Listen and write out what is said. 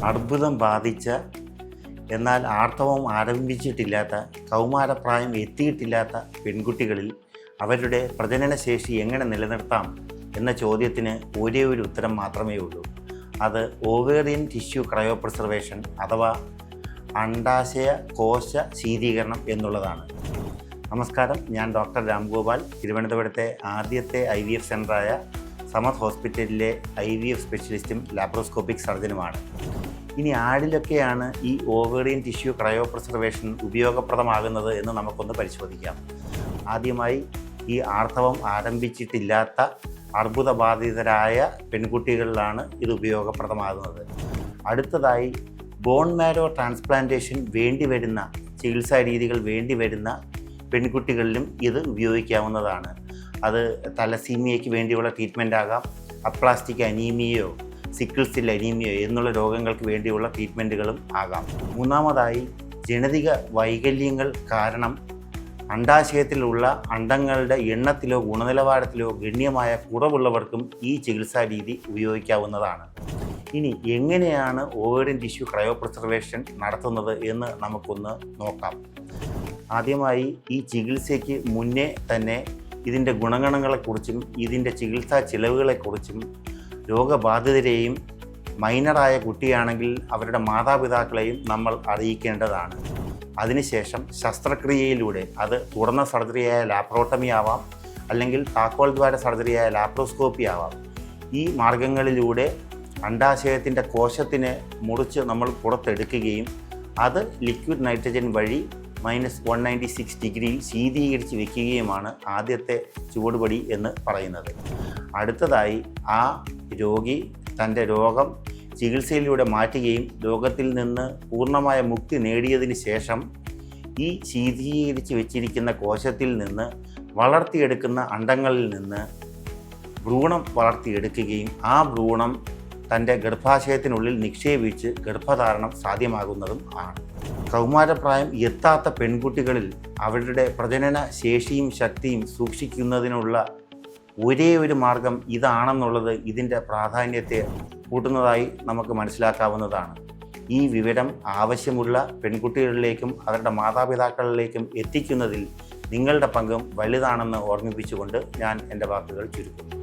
അർബുദം ബാധിച്ച എന്നാൽ ആർത്തവം ആരംഭിച്ചിട്ടില്ലാത്ത കൗമാരപ്രായം എത്തിയിട്ടില്ലാത്ത പെൺകുട്ടികളിൽ അവരുടെ പ്രജനനശേഷി എങ്ങനെ നിലനിർത്താം എന്ന ചോദ്യത്തിന് ഒരേ ഒരു ഉത്തരം മാത്രമേ ഉള്ളൂ. അത് ഓവേറിയൻ ടിഷ്യൂ ക്രയോപ്രിസർവേഷൻ അഥവാ അണ്ഡാശയ കോശ ശീതീകരണം എന്നുള്ളതാണ്. നമസ്കാരം, ഞാൻ ഡോക്ടർ രാംഗോപാൽ, തിരുവനന്തപുരത്തെ ആദ്യത്തെ IVF സെൻ്ററായ സമത് ഹോസ്പിറ്റലിലെ IVF സ്പെഷ്യലിസ്റ്റും ലാപ്രോസ്കോപ്പിക് സർജനുമാണ്. ഇനി ആരിലൊക്കെയാണ് ഈ ഓവേറിയൻ ടിഷ്യൂ ക്രയോപ്രിസർവേഷൻ ഉപയോഗപ്രദമാകുന്നത് എന്ന് നമുക്കൊന്ന് പരിശോധിക്കാം. ആദ്യമായി ഈ ആർത്തവം ആരംഭിച്ചിട്ടില്ലാത്ത അർബുദബാധിതരായ പെൺകുട്ടികളിലാണ് ഇത് ഉപയോഗപ്രദമാകുന്നത്. അടുത്തതായി ബോൺ മാരോ ട്രാൻസ്പ്ലാന്റേഷൻ വേണ്ടിവരുന്ന ചികിത്സാ രീതികൾ വേണ്ടിവരുന്ന പെൺകുട്ടികളിലും ഇത് ഉപയോഗിക്കാവുന്നതാണ്. അത് തലസീമിയയ്ക്ക് വേണ്ടിയുള്ള ട്രീറ്റ്മെൻ്റ് ആകാം, അപ്ലാസ്റ്റിക് അനീമിയയോ സിക്കിൾ സെൽ അനീമിയയോ എന്നുള്ള രോഗങ്ങൾക്ക് വേണ്ടിയുള്ള ട്രീറ്റ്മെൻറ്റുകളും ആകാം. മൂന്നാമതായി ജനിതക വൈകല്യങ്ങൾ കാരണം അണ്ഡാശയത്തിലുള്ള അണ്ഡങ്ങളുടെ എണ്ണത്തിലോ ഗുണനിലവാരത്തിലോ ഗണ്യമായ കുറവുള്ളവർക്കും ഈ ചികിത്സാ രീതി ഉപയോഗിക്കാവുന്നതാണ്. ഇനി എങ്ങനെയാണ് ഓവേറിയൻ ടിഷ്യൂ ക്രയോപ്രിസർവേഷൻ നടത്തുന്നത് എന്ന് നമുക്കൊന്ന് നോക്കാം. ആദ്യമായി ഈ ചികിത്സയ്ക്ക് മുന്നേ തന്നെ ഇതിൻ്റെ ഗുണഗണങ്ങളെക്കുറിച്ചും ഇതിൻ്റെ ചികിത്സാ ചിലവുകളെക്കുറിച്ചും രോഗബാധിതരെയും മൈനറായ കുട്ടിയാണെങ്കിൽ അവരുടെ മാതാപിതാക്കളെയും നമ്മൾ അറിയിക്കേണ്ടതാണ്. അതിനുശേഷം ശസ്ത്രക്രിയയിലൂടെ, അത് തുറന്ന സർജറിയായ ലാപ്രോട്ടമി ആവാം, അല്ലെങ്കിൽ താക്കോൽ ദ്വാര സർജറിയായ ലാപ്രോസ്കോപ്പി ആവാം, ഈ മാർഗങ്ങളിലൂടെ അണ്ഡാശയത്തിൻ്റെ കോശത്തിനെ മുറിച്ച് നമ്മൾ പുറത്തെടുക്കുകയും അത് ലിക്വിഡ് നൈട്രജൻ വഴി -196 ഡിഗ്രിയിൽ ശീതീകരിച്ച് വയ്ക്കുകയുമാണ് ആദ്യത്തെ ചുവടുപടി എന്ന് പറയുന്നത്. അടുത്തതായി ആ രോഗി തൻ്റെ രോഗം ചികിത്സയിലൂടെ മാറ്റുകയും രോഗത്തിൽ നിന്ന് പൂർണ്ണമായ മുക്തി നേടിയതിന് ശേഷം ഈ ശീതീകരിച്ച് വെച്ചിരിക്കുന്ന കോശത്തിൽ നിന്ന് വളർത്തിയെടുക്കുന്ന അണ്ഡങ്ങളിൽ നിന്ന് ഭ്രൂണം വളർത്തിയെടുക്കുകയും ആ ഭ്രൂണം തൻ്റെ ഗർഭാശയത്തിനുള്ളിൽ നിക്ഷേപിച്ച് ഗർഭധാരണം സാധ്യമാകുന്നതും ആണ്. കൗമാരപ്രായം എത്താത്ത പെൺകുട്ടികളിൽ അവരുടെ പ്രജനന ശേഷിയും ശക്തിയും സൂക്ഷിക്കുന്നതിനുള്ള ഒരേ ഒരു മാർഗം ഇതാണെന്നുള്ളത് ഇതിൻ്റെ പ്രാധാന്യത്തെ കൂട്ടുന്നതായി നമുക്ക് മനസ്സിലാക്കാവുന്നതാണ്. ഈ വിവരം ആവശ്യമുള്ള പെൺകുട്ടികളിലേക്കും അവരുടെ മാതാപിതാക്കളിലേക്കും എത്തിക്കുന്നതിൽ നിങ്ങളുടെ പങ്കും വലുതാണെന്ന് ഓർമ്മിപ്പിച്ചുകൊണ്ട് ഞാൻ എൻ്റെ വാക്കുകൾ ചുരുക്കുന്നു.